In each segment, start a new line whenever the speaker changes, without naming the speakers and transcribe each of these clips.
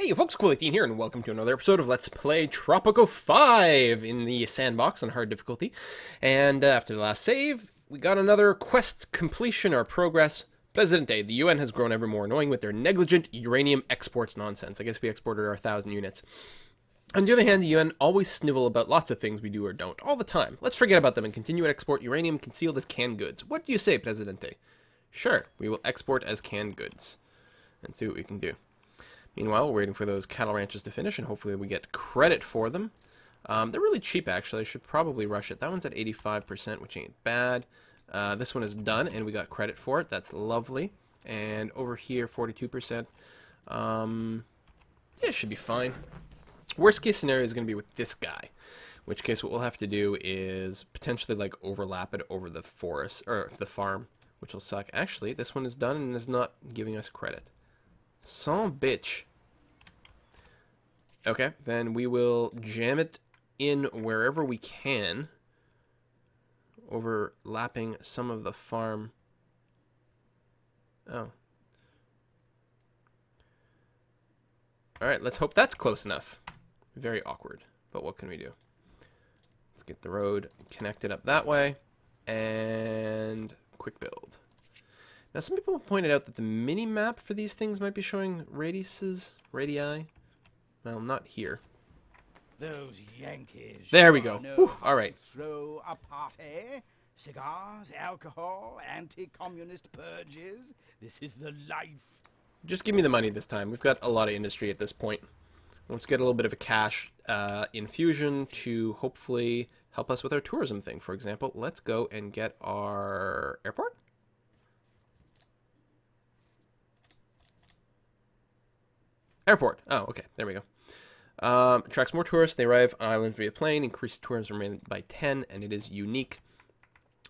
Hey you folks, Cool18 here, and welcome to another episode of Let's Play Tropico 5 in the Sandbox on hard difficulty. And after the last save, we got another quest completion or progress. Presidente, the UN has grown ever more annoying with their negligent uranium exports nonsense. I guess we exported our 1,000 units. On the other hand, the UN always snivel about lots of things we do or don't, all the time. Let's forget about them and continue to export uranium concealed as canned goods. What do you say, Presidente? Sure, we will export as canned goods and see what we can do. Meanwhile, we're waiting for those cattle ranches to finish, and hopefully we get credit for them. They're really cheap, actually. I should probably rush it. That one's at 85%, which ain't bad. This one is done, and we got credit for it. That's lovely. And over here, 42%. Yeah, it should be fine. Worst case scenario is going to be with this guy. In which case, what we'll have to do is potentially, like, overlap it over the forest, or the farm, which will suck. Actually, this one is done and is not giving us credit. Son bitch. Okay, then we will jam it in wherever we can, overlapping some of the farm. Oh. Alright, let's hope that's close enough. Very awkward, but what can we do? Let's get the road connected up that way, and quick build. Now, some people have pointed out that the mini-map for these things might be showing radiuses, radii. Well, not here.
Those Yankees.
There we go. All right.
Throw a party, cigars, alcohol, anti-communist purges. This is the life.
Just give me the money this time. We've got a lot of industry at this point. Let's get a little bit of a cash infusion to hopefully help us with our tourism thing. For example, let's go and get our airport. Airport. Oh, okay. There we go. Attracts more tourists. They arrive on islands via plane. Increase tourism rate by 10, and it is unique.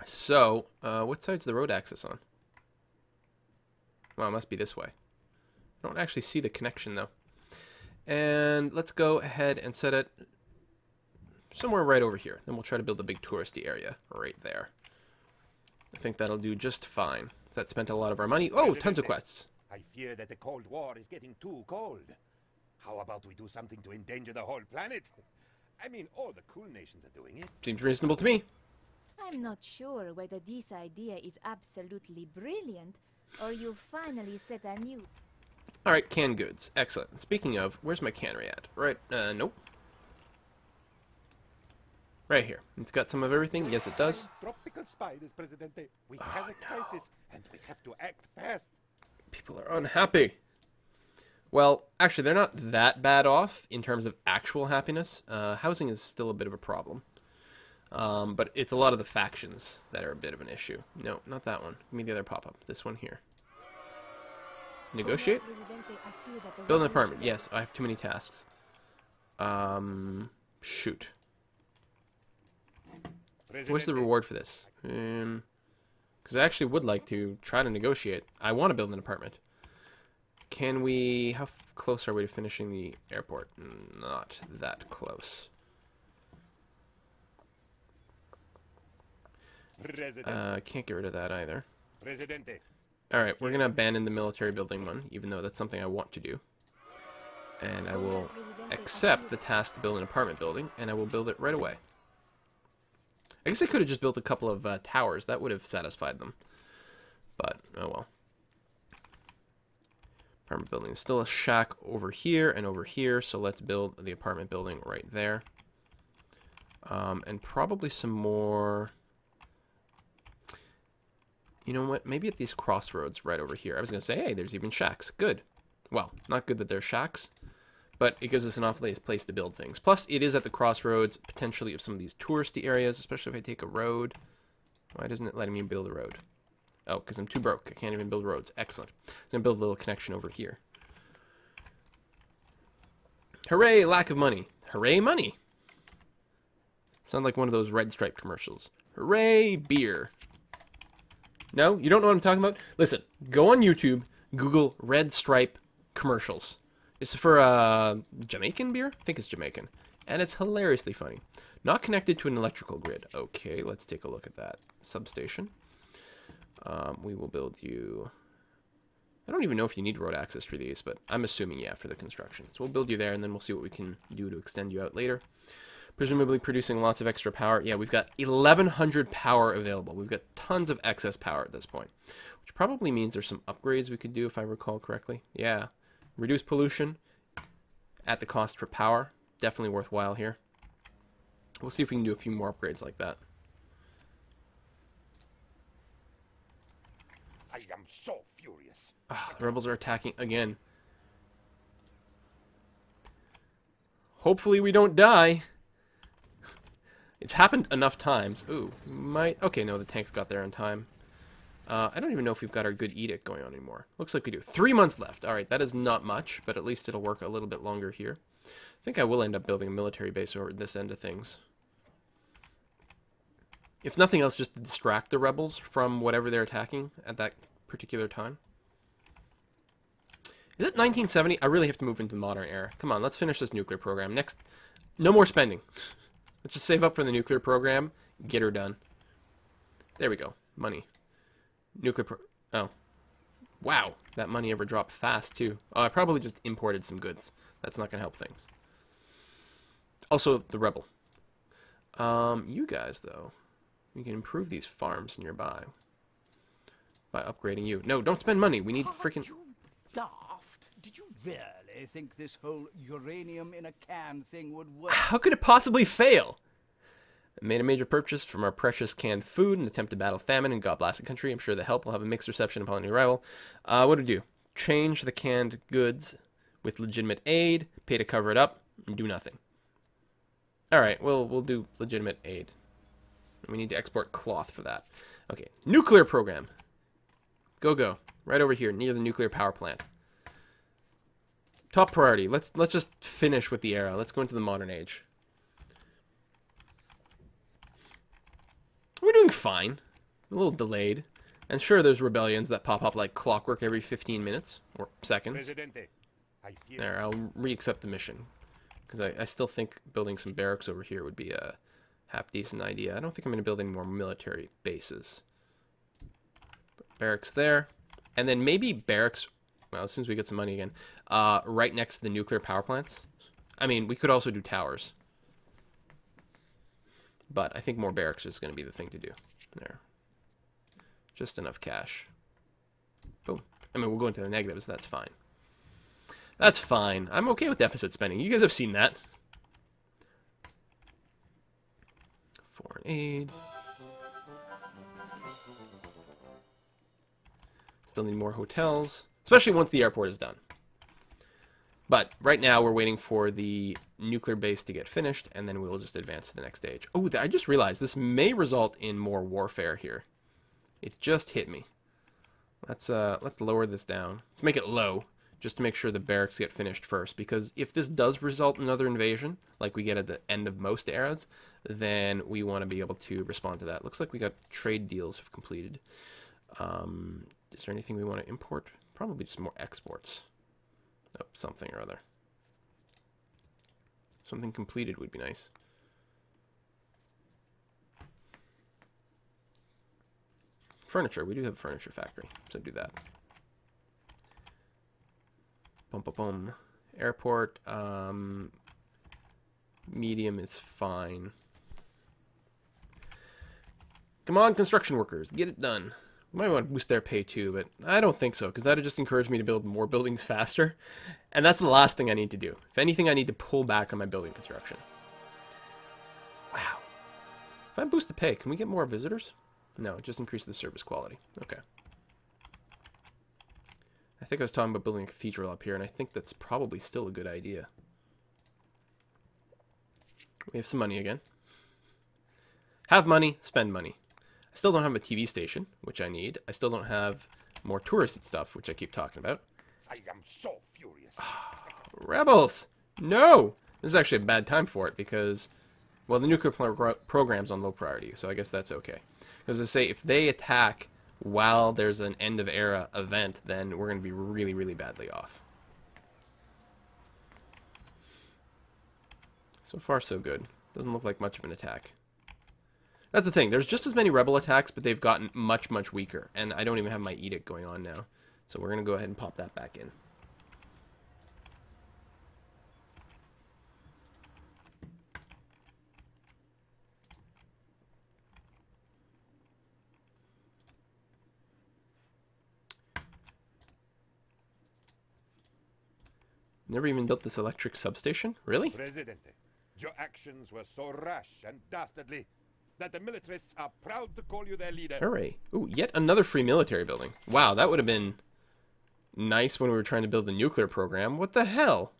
So, what side's the road access on? Well, it must be this way. I don't actually see the connection, though. And let's go ahead and set it somewhere right over here. Then we'll try to build a big touristy area right there. I think that'll do just fine. That spent a lot of our money. Oh, tons of quests.
I fear that the Cold War is getting too cold. How about we do something to endanger the whole planet? I mean, all the cool nations are doing it.
Seems reasonable to me.
I'm not sure whether this idea is absolutely brilliant, or you finally set a new...
Alright, canned goods. Excellent. Speaking of, where's my cannery at? Right, nope. Right here. It's got some of everything. Yes, it does.
Tropical spiders, Presidente. We have a crisis, and we have to act fast.
People are unhappy. Well, actually, they're not that bad off in terms of actual happiness. Housing is still a bit of a problem. But it's a lot of the factions that are a bit of an issue. No, not that one. Give me the other pop-up. This one here. Negotiate? Build an apartment. Yes, I have too many tasks. Shoot. What's the reward for this? Because I actually would like to try to negotiate. I want to build an apartment. Can we... How close are we to finishing the airport? Not that close. Can't get rid of that either. Alright, we're going to abandon the military building one, even though that's something I want to do. And I will accept the task to build an apartment building, and I will build it right away. I guess I could have just built a couple of towers. That would have satisfied them. But, oh well. Apartment building is still a shack over here and over here, so let's build the apartment building right there. And probably some more... You know what? Maybe at these crossroads right over here. I was going to say, hey, there's even shacks. Good. Well, not good that there's shacks, but it gives us an awful nice place to build things. Plus, it is at the crossroads, potentially, of some of these touristy areas, especially if I take a road. Why doesn't it let me build a road? Oh, because I'm too broke. I can't even build roads. Excellent. I'm going to build a little connection over here. Hooray, lack of money. Hooray, money. Sound like one of those Red Stripe commercials. Hooray, beer. No? You don't know what I'm talking about? Listen, go on YouTube, Google Red Stripe commercials. It's for Jamaican beer? I think it's Jamaican. And it's hilariously funny. Not connected to an electrical grid. Okay, let's take a look at that. Substation. We will build you I don't even know if you need road access for these, but I'm assuming, yeah, for the construction. So we'll build you there, and then we'll see what we can do to extend you out later. Presumably producing lots of extra power. Yeah, we've got 1,100 power available. We've got tons of excess power at this point, which probably means there's some upgrades we could do, if I recall correctly. Yeah, reduce pollution at the cost for power. Definitely worthwhile here. We'll see if we can do a few more upgrades like that.
I am so furious.
Oh, the rebels are attacking again. Hopefully we don't die. It's happened enough times. Ooh, might... Okay, no, the tanks got there in time. I don't even know if we've got our good edict going on anymore. Looks like we do. 3 months left. Alright, that is not much, but at least it'll work a little bit longer here. I think I will end up building a military base over this end of things. If nothing else, just to distract the rebels from whatever they're attacking at that particular time. Is it 1970? I really have to move into the modern era. Come on, let's finish this nuclear program. Next, no more spending. Let's just save up for the nuclear program. Get her done. There we go. Money. Oh. Wow. That money ever dropped fast, too. Oh, I probably just imported some goods. That's not going to help things. Also, the rebel. You guys, though. We can improve these farms nearby. By upgrading you. No, don't spend money. We need freaking...
You daft? Did you really think this whole uranium in a can thing would work?
How could it possibly fail? I made a major purchase from our precious canned food and attempt to battle famine in God blasted country. I'm sure the help will have a mixed reception upon your arrival. What do we do? Change the canned goods with legitimate aid, pay to cover it up, and do nothing. Alright, we'll do legitimate aid. We need to export cloth for that. Okay, nuclear program. Go. Right over here, near the nuclear power plant. Top priority. Let's just finish with the era. Let's go into the modern age. We're doing fine. A little delayed. And sure, there's rebellions that pop up like clockwork every 15 minutes. Or seconds.
Presidente, I fear...
There, I'll re-accept the mission. Because I still think building some barracks over here would be a half-decent idea. I don't think I'm going to build any more military bases. Barracks there. And then maybe barracks... Well, as soon as we get some money again. Right next to the nuclear power plants. I mean, we could also do towers. But I think more barracks is going to be the thing to do. There. Just enough cash. Boom. I mean, we'll go into the negatives. That's fine. That's fine. I'm okay with deficit spending. You guys have seen that. Foreign aid. Still need more hotels. Especially once the airport is done. But right now we're waiting for the nuclear base to get finished, and then we'll just advance to the next stage. Oh, I just realized this may result in more warfare here. It just hit me. Let's lower this down. Let's make it low, just to make sure the barracks get finished first. Because if this does result in another invasion, like we get at the end of most eras, then we want to be able to respond to that. Looks like we got trade deals have completed. Is there anything we want to import? Probably just more exports. Oh, something or other. Something completed would be nice. Furniture. We do have a furniture factory, so do that. Boom. Airport. Medium is fine. Come on, construction workers. Get it done. Might want to boost their pay too, but I don't think so, because that would just encourage me to build more buildings faster. And that's the last thing I need to do. If anything, I need to pull back on my building construction. Wow. If I boost the pay, can we get more visitors? No, just increase the service quality. Okay. I think I was talking about building a cathedral up here, and I think that's probably still a good idea. We have some money again. Have money, spend money. I still don't have a TV station, which I need. I still don't have more touristy stuff, which I keep talking about.
I am so furious.
Rebels! No! This is actually a bad time for it because, well, the nuclear program's on low priority, so I guess that's okay. Because I say, if they attack while there's an end of era event, then we're going to be really, really badly off. So far, so good. Doesn't look like much of an attack. That's the thing. There's just as many rebel attacks, but they've gotten much, much weaker. And I don't even have my edict going on now. So we're going to go ahead and pop that back in. Never even built this electric substation? Really?
Presidente, your actions were so rash and dastardly that the militarists are proud to call you their leader.
Hooray. Ooh, yet another free military building. Wow, that would have been nice when we were trying to build the nuclear program. What the hell?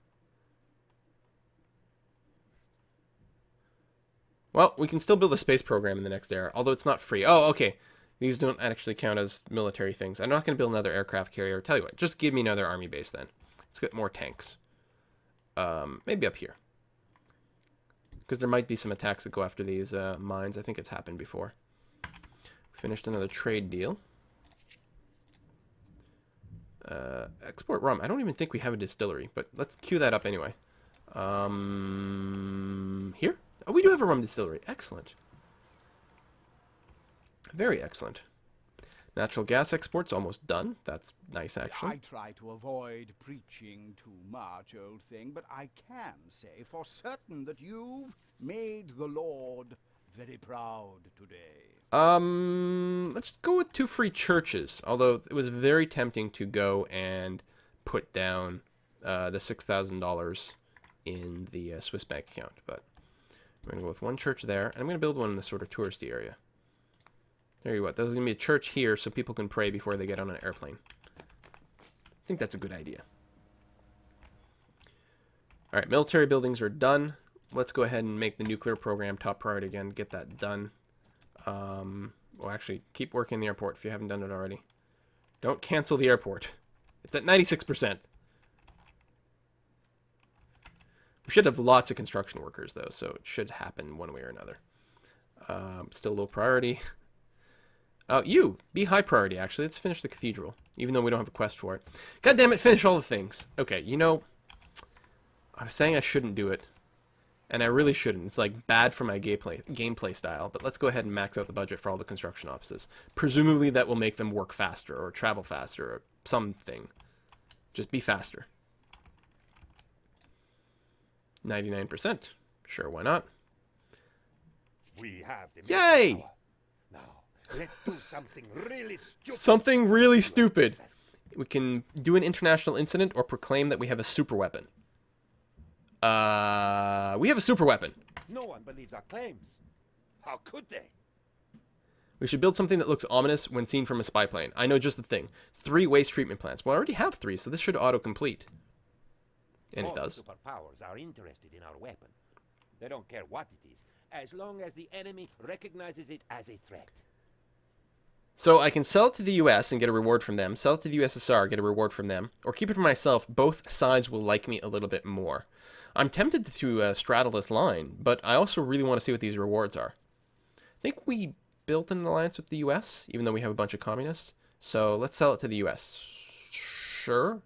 Well, we can still build a space program in the next era, although it's not free. Oh, okay. These don't actually count as military things. I'm not going to build another aircraft carrier. Tell you what, just give me another army base then. Let's get more tanks. Maybe up here. Because there might be some attacks that go after these mines. I think it's happened before. Finished another trade deal. Export rum. I don't even think we have a distillery, but let's queue that up anyway. Here? Oh, we do have a rum distillery. Excellent. Very excellent. Natural gas export's almost done. That's nice, actually.
I try to avoid preaching too much, old thing, but I can say for certain that you've made the Lord very proud today.
Let's go with 2 free churches. Although it was very tempting to go and put down the $6,000 in the Swiss bank account, but I'm gonna go with 1 church there, and I'm gonna build one in the sort of touristy area. There you go. There's going to be a church here so people can pray before they get on an airplane. I think that's a good idea. Alright, military buildings are done. Let's go ahead and make the nuclear program top priority again. Get that done. Well, actually, keep working the airport if you haven't done it already. Don't cancel the airport. It's at 96%. We should have lots of construction workers, though, so it should happen one way or another. Still low priority. You, be high priority, actually. Let's finish the cathedral, even though we don't have a quest for it. God damn it, finish all the things. Okay, you know, I was saying I shouldn't do it, and I really shouldn't. It's, like, bad for my gameplay style, but let's go ahead and max out the budget for all the construction offices. Presumably that will make them work faster, or travel faster, or something. Just be faster. 99%. Sure, why not?
We have the
Yay!
power. Now, let's do something really stupid.
Something really stupid. We can do an international incident or proclaim that we have a super weapon. We have a super weapon.
No one believes our claims. How could they?
We should build something that looks ominous when seen from a spy plane. I know just the thing. 3 waste treatment plants. Well, I already have 3, so this should auto-complete. And it does.
All the superpowers are interested in our weapon. They don't care what it is, as long as the enemy recognizes it as a threat.
So I can sell it to the US and get a reward from them, sell it to the USSR, get a reward from them, or keep it for myself. Both sides will like me a little bit more. I'm tempted to straddle this line, but I also really want to see what these rewards are. I think we built an alliance with the US, even though we have a bunch of communists. So let's sell it to the US. Sure.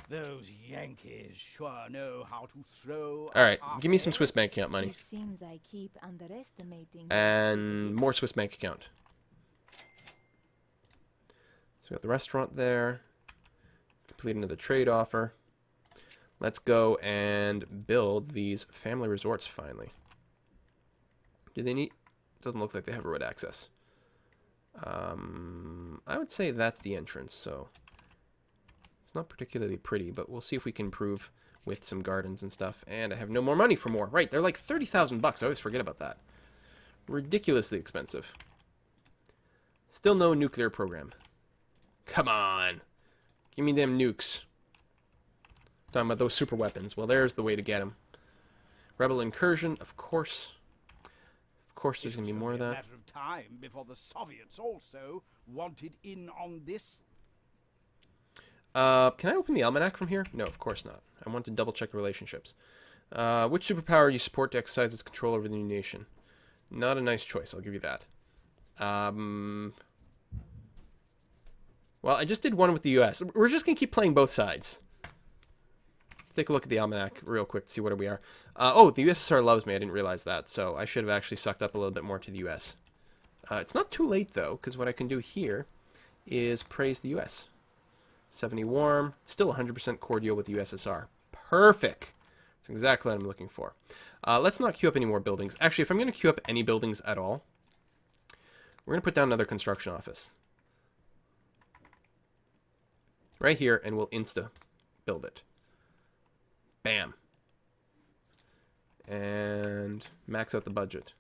Those Yankees sure know how to throw.
Alright, give me some Swiss bank account money.
It seems I keep underestimating.
And more Swiss bank account. So we got the restaurant there. Complete another trade offer. Let's go and build these family resorts finally. Do they need... Doesn't look like they have road access. I would say that's the entrance, so... It's not particularly pretty, but we'll see if we can improve with some gardens and stuff. And I have no more money for more. Right, they're like 30,000 bucks. I always forget about that. Ridiculously expensive. Still no nuclear program. Come on. Give me them nukes. Talking about those super weapons. Well, there's the way to get them. Rebel incursion, of course. Of course there's going to be more of that.
It's a matter of time before the Soviets also wanted in on this.
Can I open the almanac from here? No, of course not. I want to double check the relationships. Which superpower you support to exercise its control over the new nation? Not a nice choice, I'll give you that. Well, I just did one with the US. We're just going to keep playing both sides. Let's take a look at the almanac real quick to see where we are. Oh, the USSR loves me. I didn't realize that, so I should have actually sucked up a little bit more to the US. It's not too late, though, because what I can do here is praise the US. 70 warm, still 100% cordial with the USSR. Perfect. That's exactly what I'm looking for. Let's not queue up any more buildings. Actually, if I'm going to queue up any buildings at all, we're going to put down another construction office. Right here, and we'll insta-build it. Bam. And max out the budget.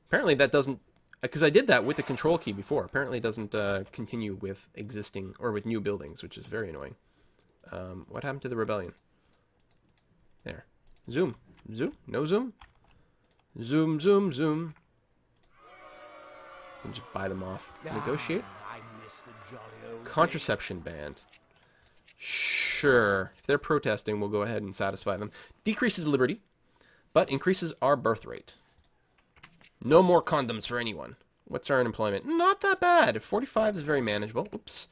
Apparently that doesn't... Because I did that with the control key before. Apparently it doesn't continue with existing or with new buildings, which is very annoying. What happened to the rebellion? There. Zoom. Zoom? No zoom? Zoom, zoom, zoom. And just buy them off. Negotiate.
I miss the jolly old
Contraception band. Sure. If they're protesting, we'll go ahead and satisfy them. Decreases liberty, but increases our birth rate. No more condoms for anyone. What's our unemployment? Not that bad. 45 is very manageable. Oops.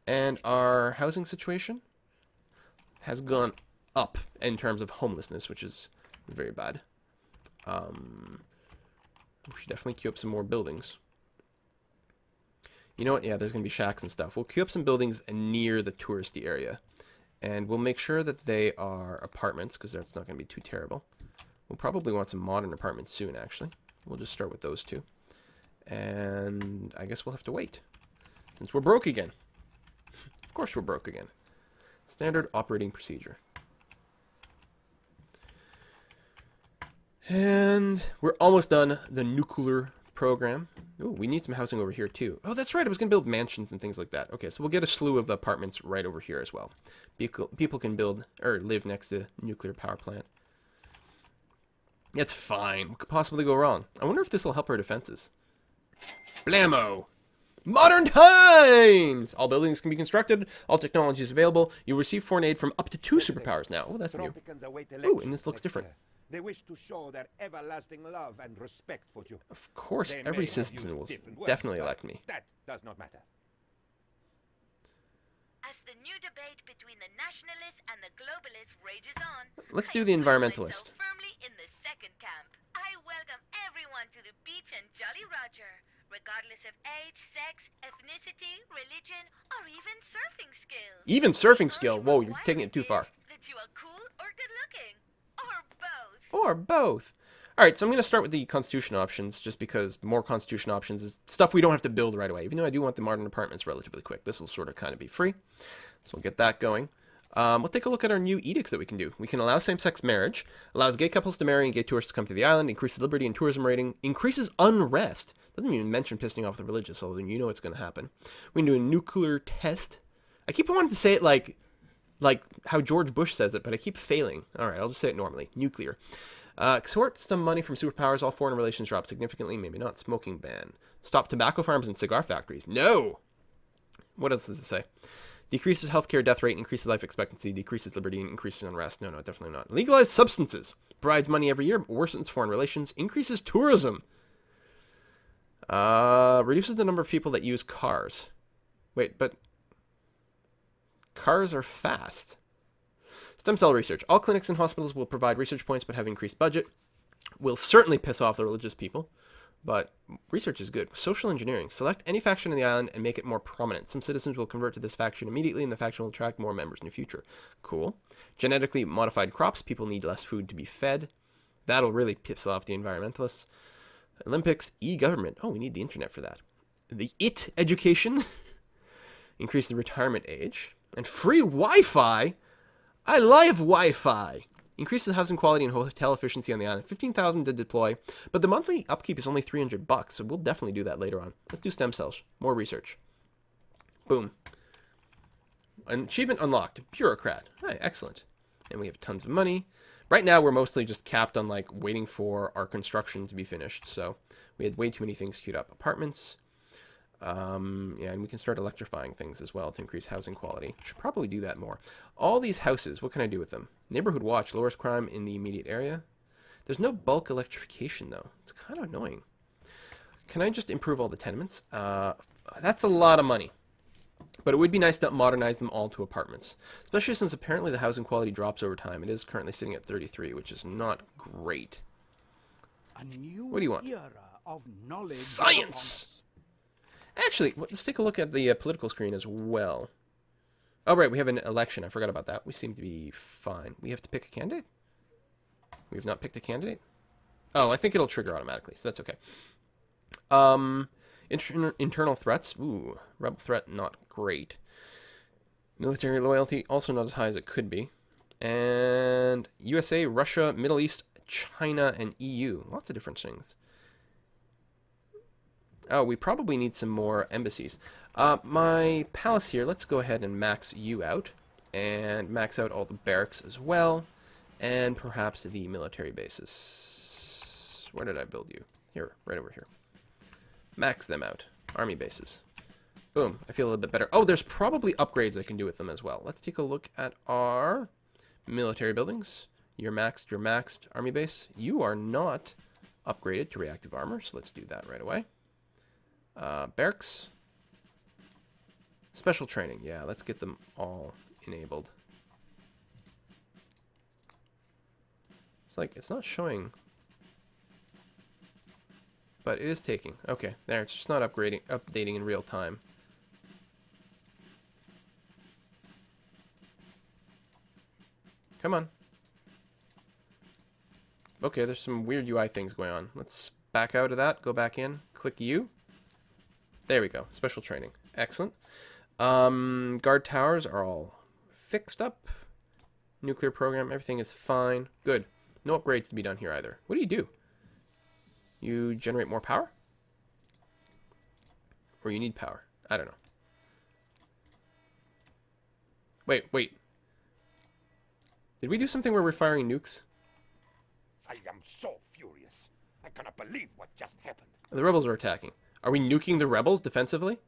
And our housing situation has gone up in terms of homelessness, which is very bad. We should definitely queue up some more buildings. You know what? Yeah, there's going to be shacks and stuff. We'll queue up some buildings near the touristy area. And we'll make sure that they are apartments, because that's not going to be too terrible. We'll probably want some modern apartments soon, actually. We'll just start with those two. And I guess we'll have to wait. Since we're broke again. Of course we're broke again. Standard operating procedure. And we're almost done the nuclear program. Ooh, we need some housing over here too. Oh, that's right. I was going to build mansions and things like that. Okay, so we'll get a slew of apartments right over here as well. People can build or live next to a nuclear power plant. It's fine. What could possibly go wrong? I wonder if this will help our defenses. Blammo! Modern times! All buildings can be constructed. All technology is available. You'll receive foreign aid from up to 2 superpowers now. Oh, that's new. Ooh, and this looks different.
They wish to show their everlasting love and respect for you.
Of course,
They
every
may have
citizen
used
will
different words,
definitely
but
elect me.
That does not matter.
As the new debate between the nationalists and the globalists rages on,
Let's
I
do the
put
environmentalist.
myself firmly in the second camp. I welcome everyone to the beach and Jolly Roger, regardless of age, sex, ethnicity, religion, or even surfing skills.
Even surfing
The
skill.
only
Whoa, you're taking it too far.
requirement is that you are cool or good looking, or both.
Or both. Alright, so I'm going to start with the Constitution options, just because more Constitution options is stuff we don't have to build right away. Even though I do want the modern apartments relatively quick. This will sort of kind of be free. So we'll get that going. We'll take a look at our new edicts that we can do. We can allow same-sex marriage, allows gay couples to marry and gay tourists to come to the island, increases liberty and tourism rating, increases unrest. Doesn't even mention pissing off the religious, although you know what's going to happen. We can do a nuclear test. I keep wanting to say it like how George Bush says it, but I keep failing. Alright, I'll just say it normally. Nuclear. Extort some money from superpowers. All foreign relations drop significantly. Maybe not. Smoking ban. Stop tobacco farms and cigar factories. No! What else does it say? Decreases healthcare death rate, increases life expectancy, decreases liberty, and increases unrest. No, definitely not. Legalize substances. Provides money every year, worsens foreign relations, increases tourism. Reduces the number of people that use cars. Wait, but cars are fast. Stem cell research. All clinics and hospitals will provide research points but have increased budget. Will certainly piss off the religious people, but research is good. Social engineering. Select any faction on the island and make it more prominent. Some citizens will convert to this faction immediately, and the faction will attract more members in the future. Cool. Genetically modified crops. People need less food to be fed. That'll really piss off the environmentalists. Olympics. E-government. Oh, we need the internet for that. The IT education. Increase the retirement age. And free Wi-Fi. I love Wi-Fi. Increases housing quality and hotel efficiency on the island. 15,000 to deploy, but the monthly upkeep is only $300, so we'll definitely do that later on. Let's do stem cells. More research. Boom. Achievement unlocked. Bureaucrat. All right, excellent. And we have tons of money. Right now, we're mostly just capped on like waiting for our construction to be finished. So we had way too many things queued up. Apartments. Yeah, and we can start electrifying things as well to increase housing quality. Should probably do that more. All these houses, what can I do with them? Neighborhood watch lowers crime in the immediate area. There's no bulk electrification though. It's kind of annoying. Can I just improve all the tenements? That's a lot of money. But it would be nice to modernize them all to apartments, especially since apparently the housing quality drops over time. It is currently sitting at 33, which is not great.
A new
What do you want?
era of knowledge.
Science! Actually, let's take a look at the political screen as well. Oh, right, we have an election. I forgot about that. We seem to be fine. We have to pick a candidate? We have not picked a candidate? Oh, I think it'll trigger automatically, so that's okay. Internal threats. Ooh, rebel threat, not great. Military loyalty, also not as high as it could be. And USA, Russia, Middle East, China, and EU. Lots of different things. Oh, we probably need some more embassies. My palace here, let's go ahead and max you out. And max out all the barracks as well. And perhaps the military bases. Where did I build you? Here, right over here. Max them out. Army bases. Boom. I feel a little bit better. Oh, there's probably upgrades I can do with them as well. Let's take a look at our military buildings. You're maxed. Army base. You are not upgraded to reactive armor, so let's do that right away. Barracks. Special training. Yeah, let's get them all enabled. It's like, it's not showing, but it is taking. Okay, there, it's just not updating in real time. Come on. Okay, there's some weird UI things going on. Let's back out of that, go back in, click U. There we go, special training. Excellent. Guard towers are all fixed up. Nuclear program, everything is fine. Good. No upgrades to be done here either. What do? You generate more power? Or you need power? I don't know. Wait. Did we do something where we're firing nukes?
I am so furious. I cannot believe what just happened.
The rebels are attacking. Are we nuking the rebels defensively?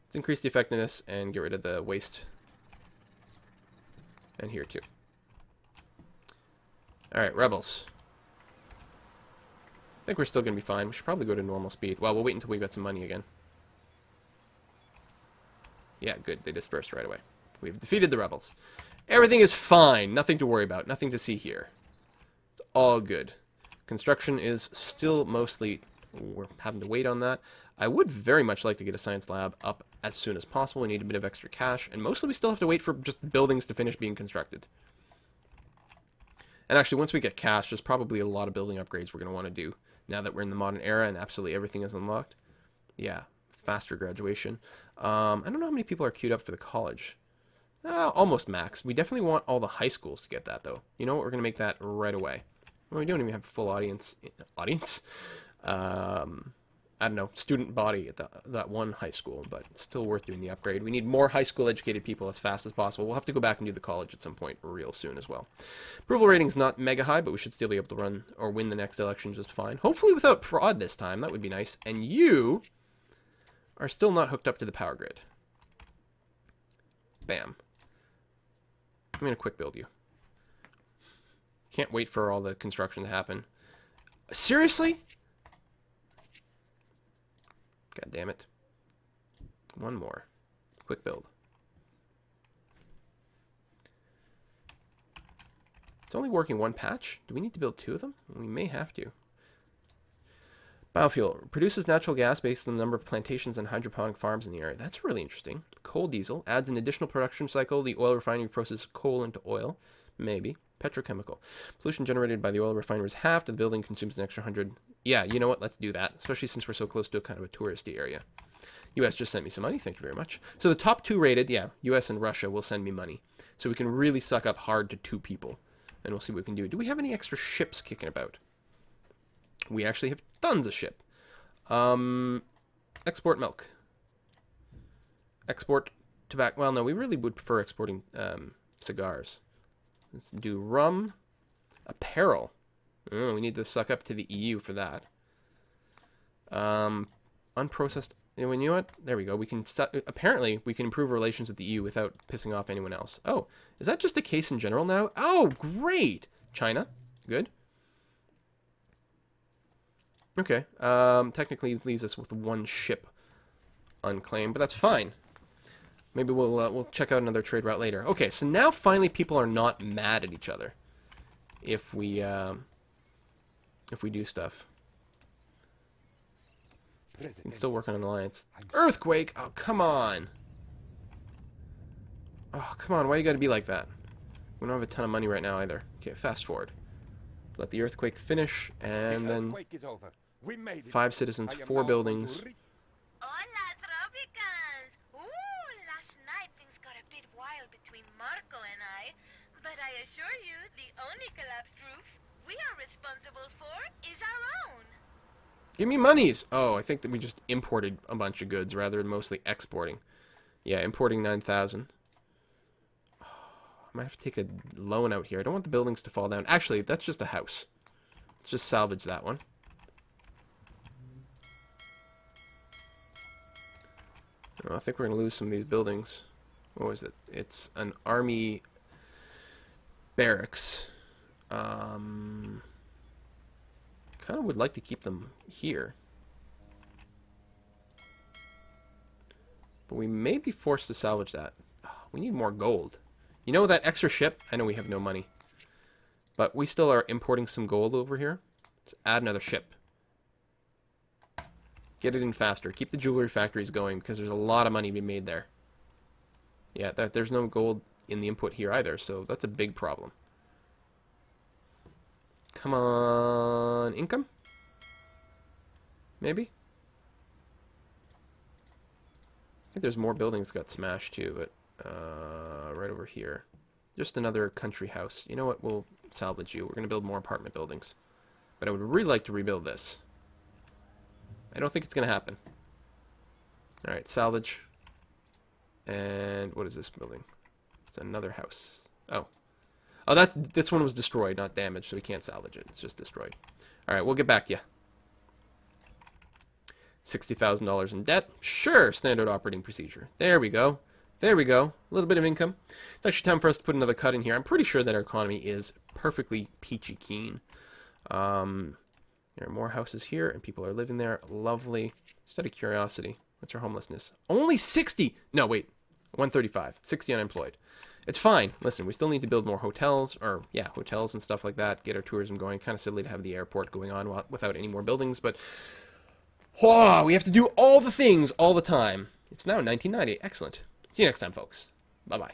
Let's increase the effectiveness and get rid of the waste. And here too. Alright, rebels. I think we're still going to be fine. We should probably go to normal speed. Well, we'll wait until we got some money again. Yeah, good. They dispersed right away. We've defeated the rebels. Everything is fine. Nothing to worry about. Nothing to see here. It's all good. Construction is still mostly... We're having to wait on that. I would very much like to get a science lab up as soon as possible. We need a bit of extra cash. And mostly we still have to wait for just buildings to finish being constructed. And actually, once we get cash, there's probably a lot of building upgrades we're going to want to do. Now that we're in the modern era and absolutely everything is unlocked. Yeah, faster graduation. I don't know how many people are queued up for the college. Almost max. We definitely want all the high schools to get that, though. You know what? We're going to make that right away. Well, we don't even have a full audience. I don't know, student body at that one high school, but it's still worth doing the upgrade. We need more high school educated people as fast as possible. We'll have to go back and do the college at some point real soon as well. Approval rating's not mega high, but we should still be able to run or win the next election just fine. Hopefully without fraud this time. That would be nice. And you are still not hooked up to the power grid. Bam. I'm going to quick build you. Can't wait for all the construction to happen. Seriously? God damn it. One more. Quick build. It's only working one patch. Do we need to build two of them? We may have to. Biofuel. Produces natural gas based on the number of plantations and hydroponic farms in the area. That's really interesting. Coal diesel. Adds an additional production cycle. The oil refinery processes coal into oil. Maybe. Petrochemical. Pollution generated by the oil refinery is halved. The building consumes an extra 100. Yeah, you know what? Let's do that. Especially since we're so close to a kind of a touristy area. US just sent me some money. Thank you very much. So the top two rated, yeah, US and Russia will send me money. So we can really suck up hard to two people. And we'll see what we can do. Do we have any extra ships kicking about? We actually have tons of ship. Export milk. Export tobacco. Well, no, we really would prefer exporting cigars. Let's do rum. Apparel. Oh, we need to suck up to the EU for that. Unprocessed. You know what? There we go. We can apparently we can improve relations with the EU without pissing off anyone else. Oh, is that just a case in general now? Oh, great. China. Good. Okay. Technically it leaves us with one ship unclaimed, but that's fine. Maybe we'll check out another trade route later. Okay, so now finally people are not mad at each other if we do stuff. You can still work on an alliance. Earthquake? Oh, come on. Oh, come on. Why you gotta be like that? We don't have a ton of money right now either. Okay, fast forward. Let the earthquake finish, and then
Is over. We made it.
5 citizens,
I am
4
now
buildings.
going to
Hola, Tropicans! Ooh, last night things got a bit wild between Marco and I, but I assure you, the only collapsed roof we are responsible for is our own.
Give me monies! Oh, I think that we just imported a bunch of goods rather than mostly exporting. Yeah, importing 9,000. Oh, I might have to take a loan out here. I don't want the buildings to fall down. Actually, that's just a house. Let's just salvage that one. Oh, I think we're going to lose some of these buildings. What was it? It's an army barracks. Kind of would like to keep them here. But we may be forced to salvage that. Oh, we need more gold. You know that extra ship? I know we have no money. But we still are importing some gold over here. Let's add another ship. Get it in faster. Keep the jewelry factories going because there's a lot of money to be made there. Yeah, there's no gold in the input here either, so that's a big problem. Come on, income? Maybe? I think there's more buildings that got smashed too, but right over here. Just another country house. You know what? We'll salvage you. We're going to build more apartment buildings. But I would really like to rebuild this. I don't think it's going to happen. Alright, salvage. And what is this building? It's another house. Oh. Oh, this one was destroyed, not damaged, so we can't salvage it. It's just destroyed. Alright, we'll get back to you. $60,000 in debt. Sure, standard operating procedure. There we go. There we go. A little bit of income. It's actually time for us to put another cut in here. I'm pretty sure that our economy is perfectly peachy keen. There are more houses here, and people are living there. Lovely. Just out of curiosity, what's our homelessness? Only 60! No, wait. 135. 60 unemployed. It's fine. Listen, we still need to build more hotels, or, yeah, hotels and stuff like that. Get our tourism going. Kind of silly to have the airport going on without any more buildings, but we have to do all the things all the time. It's now 1990. Excellent. See you next time, folks. Bye-bye.